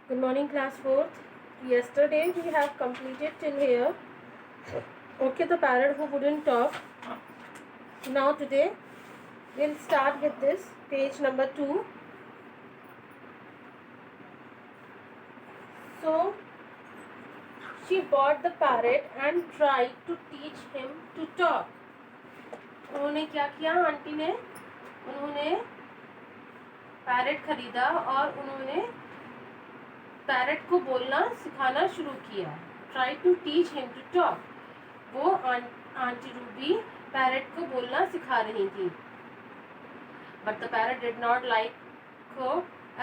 Good morning, class 4th. Yesterday we have completed till here. Okay, the parrot who wouldn't talk. Now today we'll start with this page number 2. So she bought the parrot and tried to teach him to talk. उन्होंने क्या किया? Aunty ने उन्होंने parrot खरीदा और उन्होंने parrot को बोलना सिखाना शुरू किया. Try to teach him to talk. वो आंटी रूबी पैरेट को बोलना सिखा रही थी. But the parrot did not like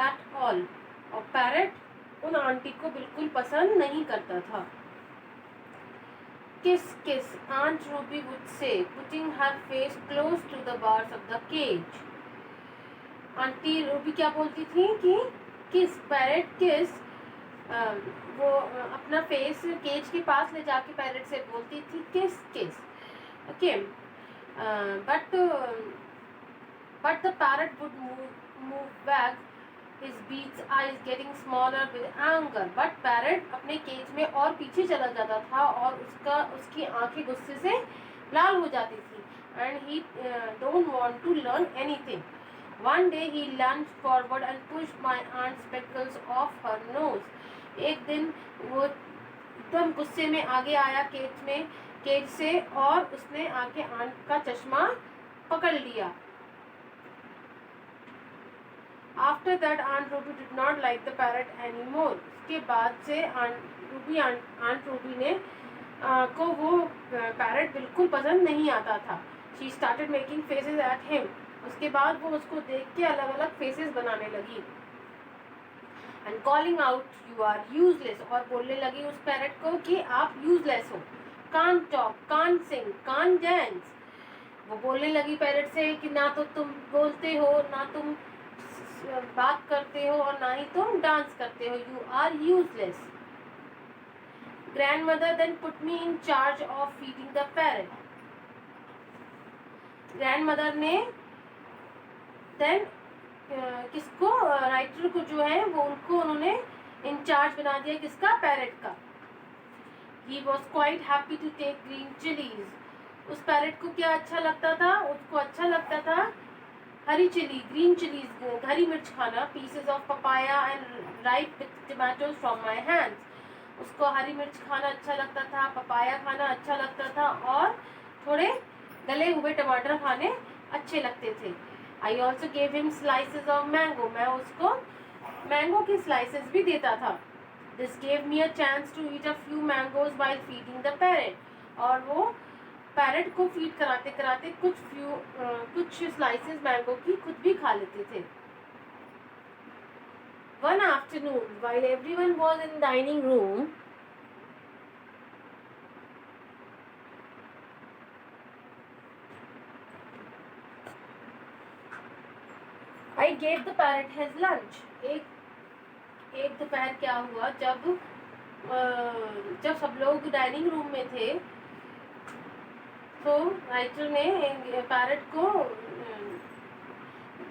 at all. और पैरेट उन आंटी को बिल्कुल पसंद नहीं करता था. Kiss kiss aunt Ruby would say, putting her face close to the bars of the cage. Aunty Ruby क्या बोलती थी कि किस, पैरेट किस, वो अपना फेस केज के पास ले जाके पैरेट से बोलती थी किस किस. Okay, but the parrot would move back, his beak's eyes getting smaller with anger. but parrot अपने केज में और पीछे चला जाता था और उसकी आंखें गुस्से से लाल हो जाती थी. and he don't want to learn anything. one day he lunged forward and pushed my aunt's spectacles off her nose. एक दिन वो एकदम गुस्से में आगे आया केज से और उसने आके आंट का चश्मा पकड़ लिया. After that, Aunt Ruby did not like the parrot anymore. उसके बाद से आंट रूबी ने को वो पैरेट बिल्कुल पसंद नहीं आता था. She started making faces at him. उसके बाद वो उसको देख के अलग अलग फेसेस बनाने लगी. And calling out, you are useless. और बोलने लगी उस पैरेट को कि आप useless हो. Can't talk, can't sing, can't dance. वो बोलने लगी पैरेट से कि ना तो तुम बोलते हो, ना तुम बात करते हो और ना ही तुम डांस करते हो. You are useless. Grandmother then put me in charge of feeding the parrot. Grandmother ने then किसको, राइटर को जो है वो उन्होंने इंचार्ज बना दिया. किसका? पैरेट का. He was quite happy to take green chilies. उस पैरेट को क्या अच्छा लगता था? उसको अच्छा लगता था हरी चिली, ग्रीन चिलीज, हरी मिर्च खाना. Pieces of papaya and ripe tomatoes from my hands. उसको हरी मिर्च खाना अच्छा लगता था, पपाया खाना अच्छा लगता था और थोड़े गले हुए टमाटर खाने अच्छे लगते थे. I also gave him slices of mango. मैं उसको मैंगो की स्लाइसेस भी देता था. This gave me a chance to eat a few mangoes while feeding the parrot. और वो पैरेट को फीड कराते कराते कुछ स्लाइसेस मैंगो की खुद भी खा लेते थे. One afternoon while everyone was in dining room, I gave the parrot his lunch. एक दोपहर क्या हुआ, जब सब लोग डाइनिंग रूम में थे तो राइटर ने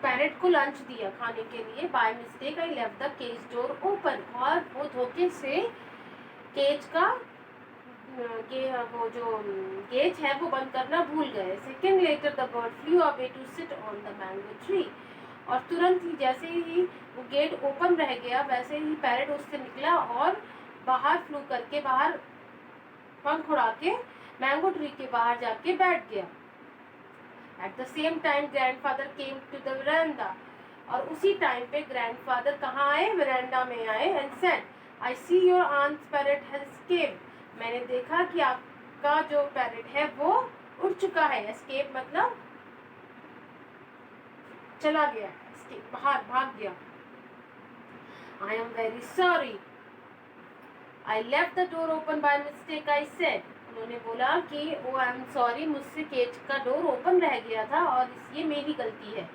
पैरेट को लंच दिया खाने के लिए. By mistake I left the cage door open. और वो धोखे से केज का वो जो केज है वो बंद करना भूल गए. Second later the bird flew away to sit on the mango tree. और तुरंत ही जैसे ही वो गेट ओपन रह गया वैसे ही पैरेट उससे निकला और बाहर फ्लू करके, बाहर पंख उड़ा के मैंगो ट्री के बाहर जाके बैठ गया. At the same time grandfather came to the veranda. और उसी टाइम पे ग्रैंडफादर कहाँ आए? वरांडा में आए. And said, I see your aunt's parrot has escaped. मैंने देखा कि आपका जो पैरेट है वो उड़ चुका है. एस्केप मतलब चला गया, एस्केप बाहर भाग गया. I am very sorry, I left the door open by mistake, I said. उन्होंने बोला कि ओ आई एम सॉरी, मुझसे केज का डोर ओपन रह गया था और ये मेरी गलती है.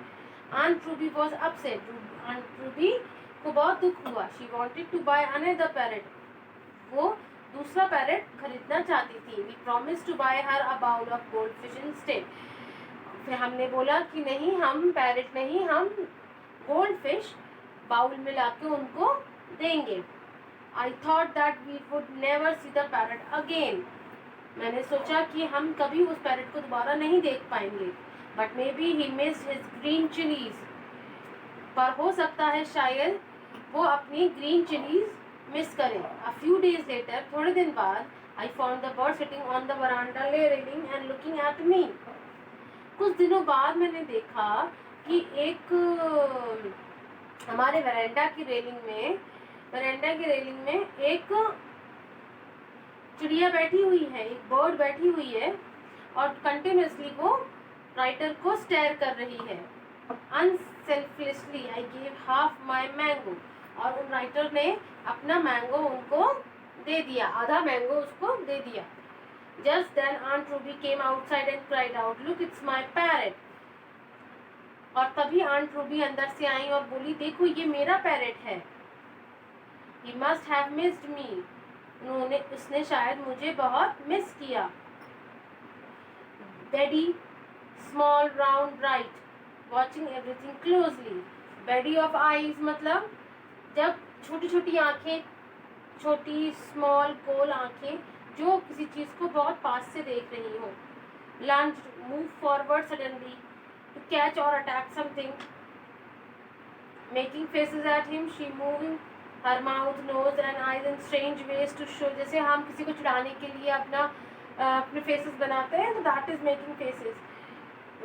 Aunt Ruby was upset. Aunt Ruby को बहुत दुख हुआ. She wanted to buy another parrot. वो दूसरा पैरेट खरीदना चाहती थी. We promise to buy her a bowl of goldfish instead. फिर हमने बोला कि नहीं, हम पैरेट नहीं, हम गोल्ड फिश बाउल में लाके उनको देंगे। I thought that we would never see the parrot again. मैंने सोचा कि हम कभी उस पैरट को दोबारा नहीं देख पाएंगे। But may be he missed his green chillies. पर हो सकता है शायद वो अपनी ग्रीन चिलीज मिस करें। अ फ्यू डेज लेटर, थोड़े दिन बाद, I found the bird sitting on the veranda railing and looking at me. कुछ दिनों बाद मैंने देखा कि एक हमारे वरांडा की रेलिंग में एक चिड़िया बैठी हुई है, एक बर्ड बैठी हुई है और कंटिन्यूसली वो राइटर को स्टेयर कर रही है। Unselfishly I give half my mango. और उन राइटर ने अपना मैंगो उनको दे दिया, आधा मैंगो उसको दे दिया। Just then aunt Ruby came outside and cried out, look it's my parrot. और तभी आंट रूबी अंदर से आई और बोली, देखो ये मेरा पैरेट है। He must have missed me. उसने शायद मुझे बहुत मिस किया। Betty, small, round, bright, watching everything closely. Betty of eyes मतलब जब छोटी छोटी आँखें, छोटी स्मॉल गोल आँखें जो किसी चीज़ को बहुत पास से देख रही हो। Lunged, move forward suddenly to catch or attack something. Making faces at him, she moving her mouth, nose and eyes in strange ways to show, जैसे हम किसी को चिढ़ाने के लिए अपने फेसेस बनाते हैं, तो that is making faces.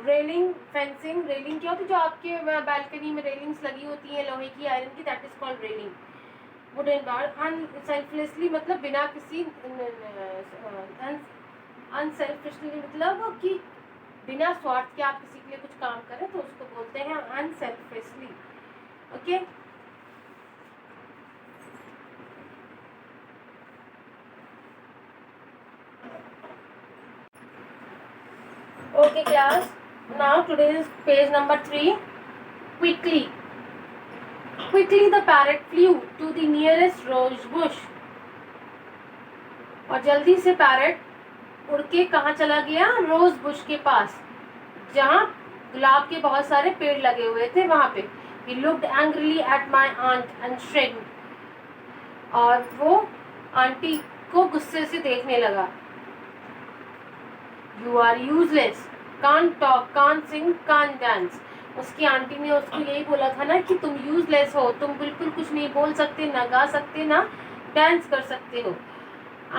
Railing, fencing. Railing क्या होती है? जो आपके बैल्कनी में रेलिंग्स लगी होती हैं लोहे की, आयरन की, that is called railing. Wooden bar. Unselflessly मतलब बिना किसी, अनसेल्फिशली मतलब कि बिना स्वार्थ के आप किसी के लिए कुछ काम करें तो उसको बोलते हैं unselfishly. Okay Okay class, now today is page number 3. Quickly the parrot flew to the nearest rose bush. और जल्दी से पैरट उड़ के कहाँ चला गया? रोज बुश के पास, जहाँ गुलाब के बहुत सारे पेड़ लगे हुए थे वहाँ पे। He looked angrily at my aunt and shrieked. और वो आंटी को गुस्से से देखने लगा। You are useless, can't talk, can't sing, can't dance. उसकी आंटी ने उसको यही बोला था ना कि तुम यूजलेस हो, तुम बिल्कुल कुछ नहीं बोल सकते, ना गा सकते, ना डांस कर सकते हो।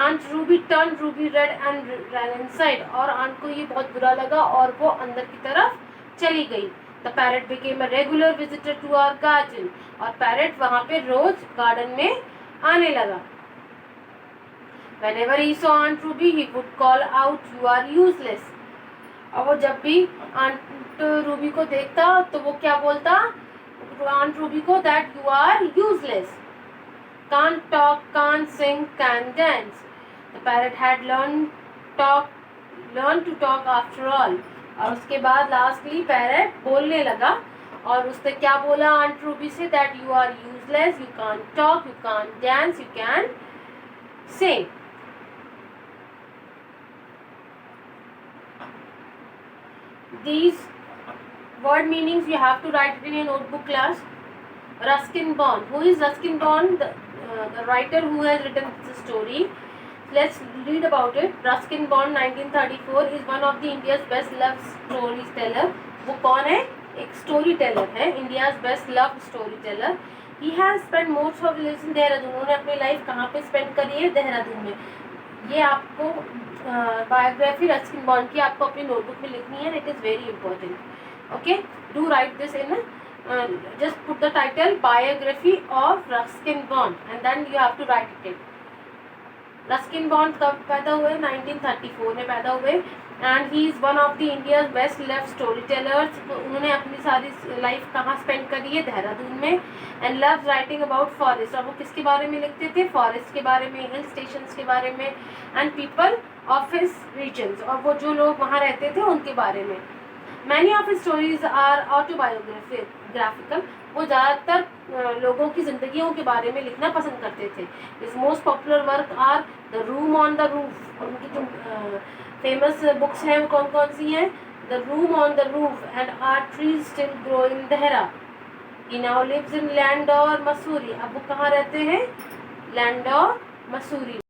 Aunt Ruby turn Ruby red and ran inside. और आंट को ये बहुत बुरा लगा और वो अंदर की तरफ चली गई। The parrot became a regular visitor to our garden. और पैरट वहाँ पे रोज गार्डन में आने लगा। Whenever he saw Aunt Ruby, he would call out, "You are useless." और वो जब भी आंट रूबी को देखता तो वो क्या बोलता आंट रूबी को? That you are useless. Can't talk, can't sing, can't dance. The parrot had learned to talk after all. और उसके बाद लास्टली पैरट बोलने लगा और उसने क्या बोला आंट रूबी से? That you are useless, you can't talk, you can't dance, you can't sing. These word meanings you have to write it in your notebook class. Ruskin Bond. Who is Ruskin Bond? The writer who has written this story. Let's read about it. Ruskin Bond 1934 is one of the India's best love storyteller. वो कौन है? एक story teller है, India's best love story teller. He has spend most of life in Dehradun. उन्होंने अपनी life कहाँ पे spend करी है? देहरादून में। ये आपको बायोग्राफी रस्किन बॉन्ड की आपको अपनी नोटबुक में लिखनी है। It is very important. Okay, do right this in just put the title biography of Ruskin Bond and then you have to write it. Ruskin bond कब पैदा हुए? 1934 में पैदा हुए and he is one of the India's best love story tellers. उन्होंने अपनी सारी life कहाँ स्पेंड करी है? देहरादून में। And love writing about forest. और वो किसके बारे में लिखते थे? फॉरेस्ट के बारे में, हिल स्टेशंस के बारे में and people of his regions. और वो जो लोग वहाँ रहते थे उनके बारे में। Many of his stories are autobiographical. वो ज़्यादातर लोगों की ज़िंदगियों के बारे में लिखना पसंद करते थे। His most popular work are the room on the roof. उनकी जो फेमस बुक्स हैं वो कौन कौन सी हैं? The room on the roof and are trees still grow in Dehra. He now lives in Landour Mussoorie. अब वो कहाँ रहते हैं? लैंडौर मसूरी।